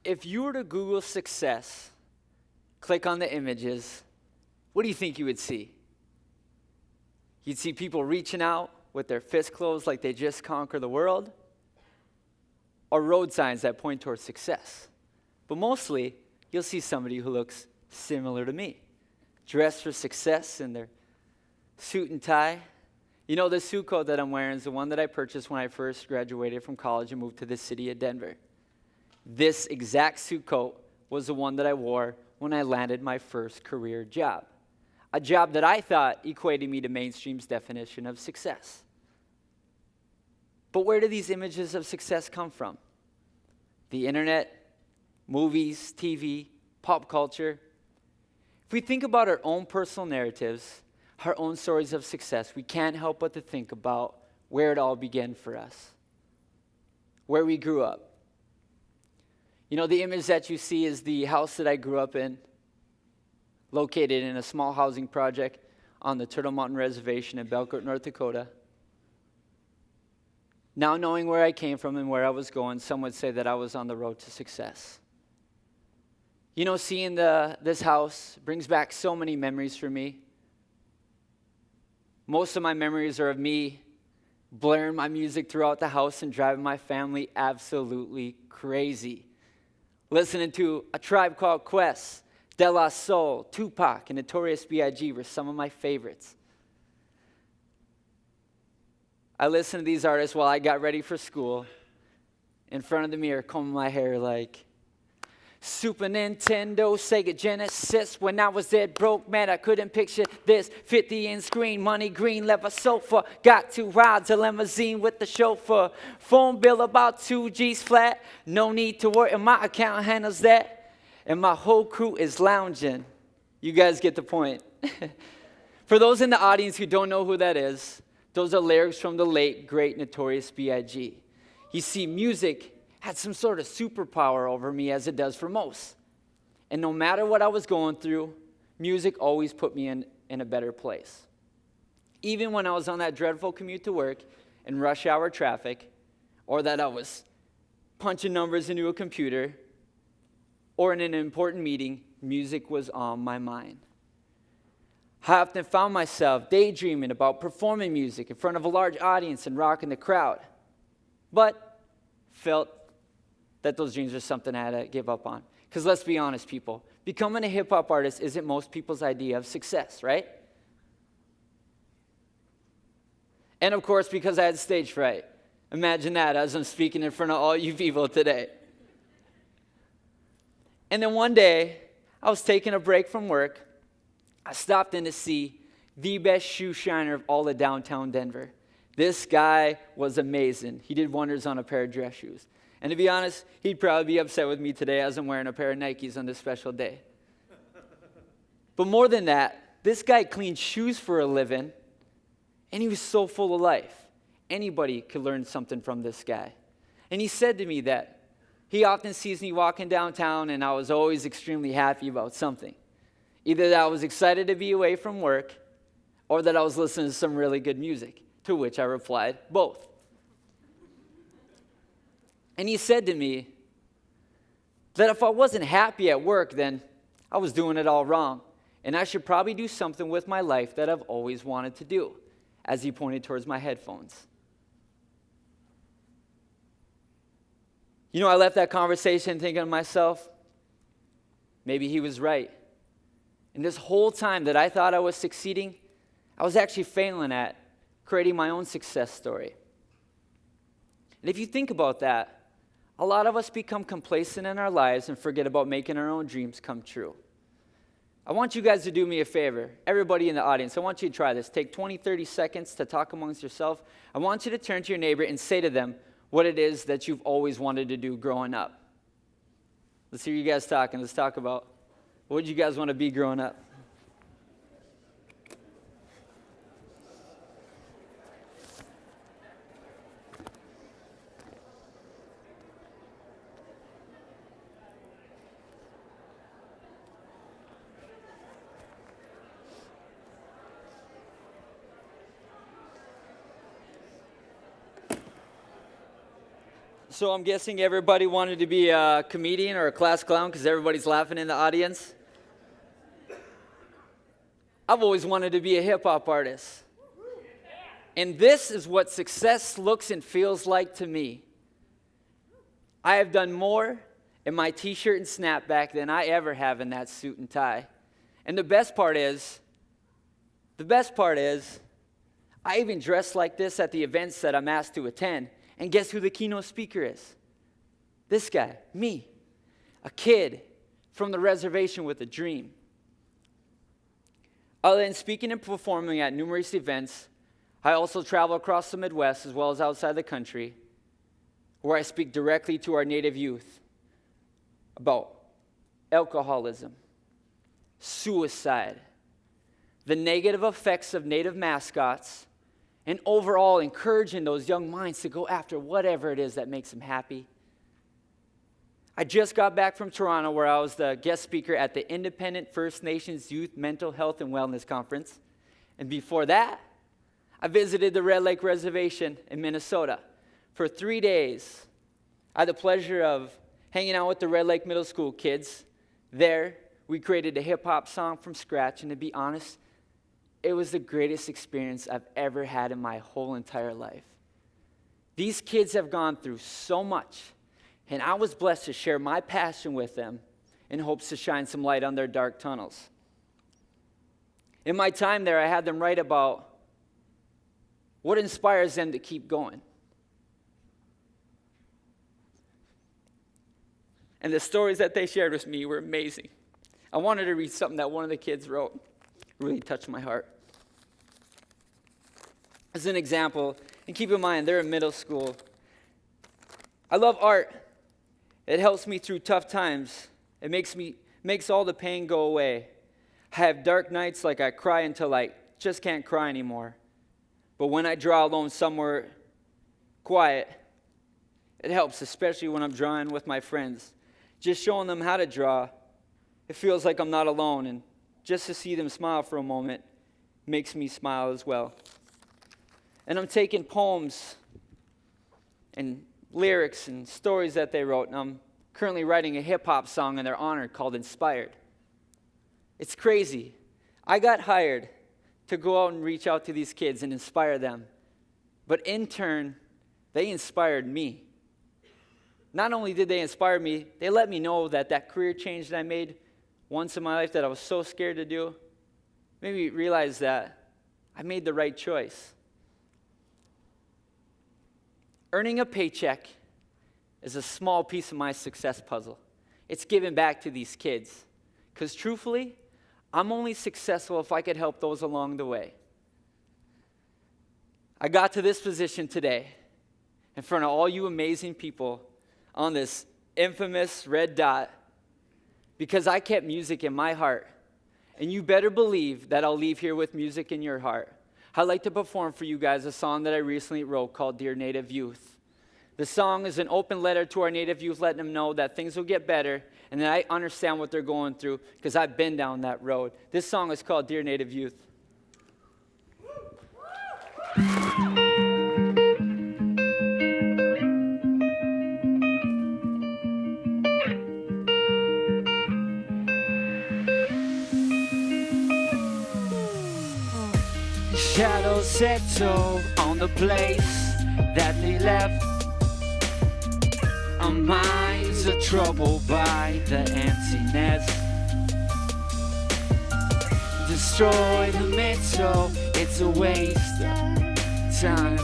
If you were to Google success, click on the images, what do you think you would see? You'd see people reaching out with their fists closed like they just conquered the world, or road signs that point towards success. But mostly, you'll see somebody who looks similar to me, dressed for success in their suit and tie. You know, the suit coat that I'm wearing is the one that I purchased when I first graduated from college and moved to the city of Denver. This exact suit coat was the one that I wore when I landed my first career job, a job that I thought equated me to mainstream's definition of success. But where do these images of success come from? The internet, movies, TV, pop culture. If we think about our own personal narratives, our own stories of success, we can't help but to think about where it all began for us, where we grew up. You know, the image that you see is the house that I grew up in, located in a small housing project on the Turtle Mountain Reservation in Belcourt, North Dakota. Now knowing where I came from and where I was going, some would say that I was on the road to success. You know, seeing this house brings back so many memories for me. Most of my memories are of me blaring my music throughout the house and driving my family absolutely crazy. Listening to A Tribe Called Quest, De La Soul, Tupac, and Notorious B.I.G. were some of my favorites. I listened to these artists while I got ready for school, in front of the mirror, combing my hair like, Super Nintendo, Sega Genesis. When I was dead broke, man, I couldn't picture this. 50-inch screen, money green, leather sofa. Got 2 rides, a limousine with the chauffeur. Phone bill about 2 G's flat. No need to worry, my account handles that. And my whole crew is lounging. You guys get the point. For those in the audience who don't know who that is, those are lyrics from the late, great Notorious B.I.G. You see, music had some sort of superpower over me, as it does for most. And no matter what I was going through, music always put me in a better place. Even when I was on that dreadful commute to work in rush hour traffic, or that I was punching numbers into a computer, or in an important meeting, music was on my mind. I often found myself daydreaming about performing music in front of a large audience and rocking the crowd, but felt that those dreams are something I had to give up on. Because let's be honest, people, becoming a hip-hop artist isn't most people's idea of success, right? And of course, because I had stage fright. Imagine that as I'm speaking in front of all you people today. And then one day, I was taking a break from work. I stopped in to see the best shoe shiner of all of downtown Denver. This guy was amazing. He did wonders on a pair of dress shoes. And to be honest, he'd probably be upset with me today as I'm wearing a pair of Nikes on this special day. But more than that, this guy cleaned shoes for a living, and he was so full of life. Anybody could learn something from this guy. And he said to me that he often sees me walking downtown, and I was always extremely happy about something. Either that I was excited to be away from work, or that I was listening to some really good music, to which I replied, both. And he said to me that if I wasn't happy at work, then I was doing it all wrong, and I should probably do something with my life that I've always wanted to do, as he pointed towards my headphones. You know, I left that conversation thinking to myself, maybe he was right. And this whole time that I thought I was succeeding, I was actually failing at creating my own success story. And if you think about that, a lot of us become complacent in our lives and forget about making our own dreams come true. I want you guys to do me a favor. Everybody in the audience, I want you to try this. Take 20, 30 seconds to talk amongst yourself. I want you to turn to your neighbor and say to them what it is that you've always wanted to do growing up. Let's hear you guys talking. Let's talk about what did you guys want to be growing up? So I'm guessing everybody wanted to be a comedian or a class clown because everybody's laughing in the audience. I've always wanted to be a hip-hop artist. And this is what success looks and feels like to me. I have done more in my t-shirt and snapback than I ever have in that suit and tie. And the best part is, I even dress like this at the events that I'm asked to attend. And guess who the keynote speaker is? This guy, me, a kid from the reservation with a dream. Other than speaking and performing at numerous events, I also travel across the Midwest as well as outside the country, where I speak directly to our Native youth about alcoholism, suicide, the negative effects of Native mascots, and overall encouraging those young minds to go after whatever it is that makes them happy. I just got back from Toronto, where I was the guest speaker at the Independent First Nations Youth Mental Health and Wellness Conference. And before that, I visited the Red Lake Reservation in Minnesota for 3 days. I had the pleasure of hanging out with the Red Lake Middle School kids. There, we created a hip-hop song from scratch, and to be honest, it was the greatest experience I've ever had in my whole entire life. These kids have gone through so much, and I was blessed to share my passion with them in hopes to shine some light on their dark tunnels. In my time there, I had them write about what inspires them to keep going. And the stories that they shared with me were amazing. I wanted to read something that one of the kids wrote. It really touched my heart. As an example, and keep in mind, they're in middle school. I love art. It helps me through tough times. It makes all the pain go away. I have dark nights like I cry until I just can't cry anymore. But when I draw alone somewhere quiet, it helps, especially when I'm drawing with my friends. Just showing them how to draw, it feels like I'm not alone, and just to see them smile for a moment makes me smile as well. And I'm taking poems and lyrics and stories that they wrote, and I'm currently writing a hip-hop song in their honor called Inspired. It's crazy. I got hired to go out and reach out to these kids and inspire them. But in turn, they inspired me. Not only did they inspire me, they let me know that career change that I made once in my life that I was so scared to do, made me realize that I made the right choice. Earning a paycheck is a small piece of my success puzzle. It's giving back to these kids. Because truthfully, I'm only successful if I could help those along the way. I got to this position today in front of all you amazing people on this infamous red dot because I kept music in my heart. And you better believe that I'll leave here with music in your heart. I'd like to perform for you guys a song that I recently wrote called Dear Native Youth. The song is an open letter to our Native youth, letting them know that things will get better and that I understand what they're going through because I've been down that road. This song is called Dear Native Youth. Shadows settle on the place that they left. Our minds are troubled by the emptiness. Destroy the mental, it's a waste of time.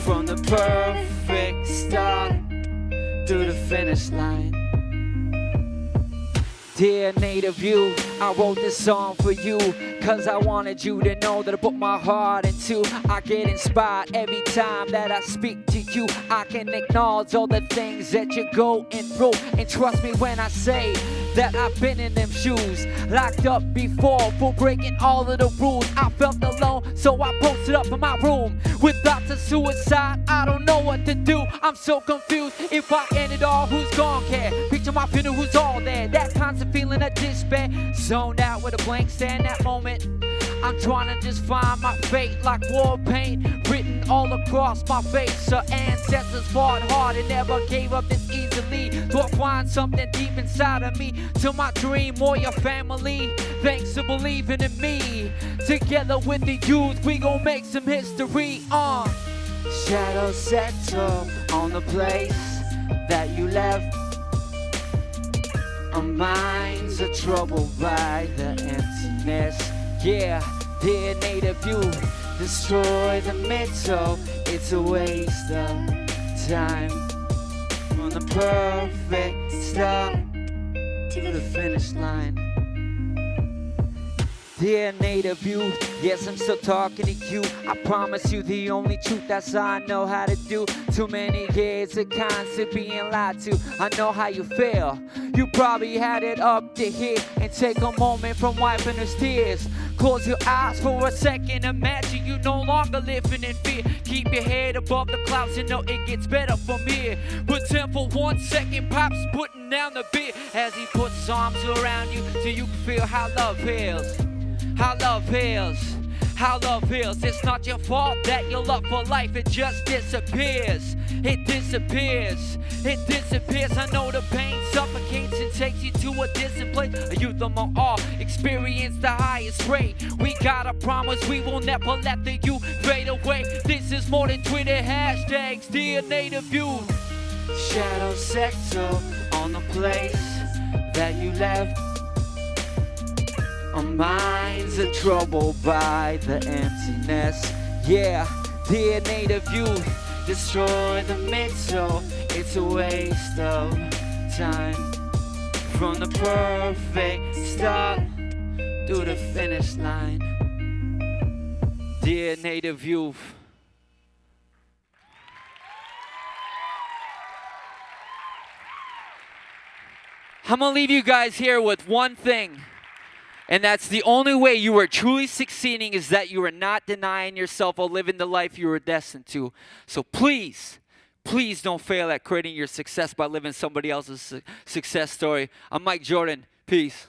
From the perfect start to the finish line. Dear Native you, I wrote this song for you, cause I wanted you to know that I put my heart into. I get inspired every time that I speak to you. I can acknowledge all the things that you're going through. And trust me when I say that I've been in them shoes. Locked up before for breaking all of the rules. I felt alone, so I posted up in my room. With thoughts of suicide, I don't know what to do. I'm so confused. If I end it all, who's gonna care? Picture my funeral, who's all there? That constant feeling of despair. Zoned out with a blank stare in that moment. I'm trying to just find my fate like war paint written all all across my face. Our ancestors fought hard and never gave up this easily. To find something deep inside of me, to my dream or your family. Thanks for believing in me. Together with the youth, we gon' make some history. Shadows settle on the place that you left. Our minds are troubled by the emptiness. Yeah, dear native youth, destroy the mental. It's a waste of time. From the perfect start to the finish line. Dear native youth, yes, I'm still talking to you. I promise you the only truth, that's all I know how to do. Too many years of constant being lied to. I know how you feel. You probably had it up to here. And take a moment from wiping those tears. Close your eyes for a second. Imagine you no longer living in fear. Keep your head above the clouds and know it gets better from here. Pretend for 1 second, Pop's putting down the beer as he puts arms around you so you can feel how love heals. How love heals, how love heals. It's not your fault that your love for life, it just disappears. It disappears, it disappears. I know the pain suffocates and takes you to a distant place. A youth among all experience the highest rate. We gotta promise we will never let the youth fade away. This is more than Twitter hashtags, dear native youth. Shadows settle on the place that you left. Our minds are troubled by the emptiness. Yeah, dear native youth, destroy the mental. It's a waste of time. From the perfect start to the finish line. Dear native youth. I'm gonna leave you guys here with one thing. And that's the only way you are truly succeeding, is that you are not denying yourself or living the life you were destined to. So please, please don't fail at creating your success by living somebody else's success story. I'm Mike Jordan. Peace.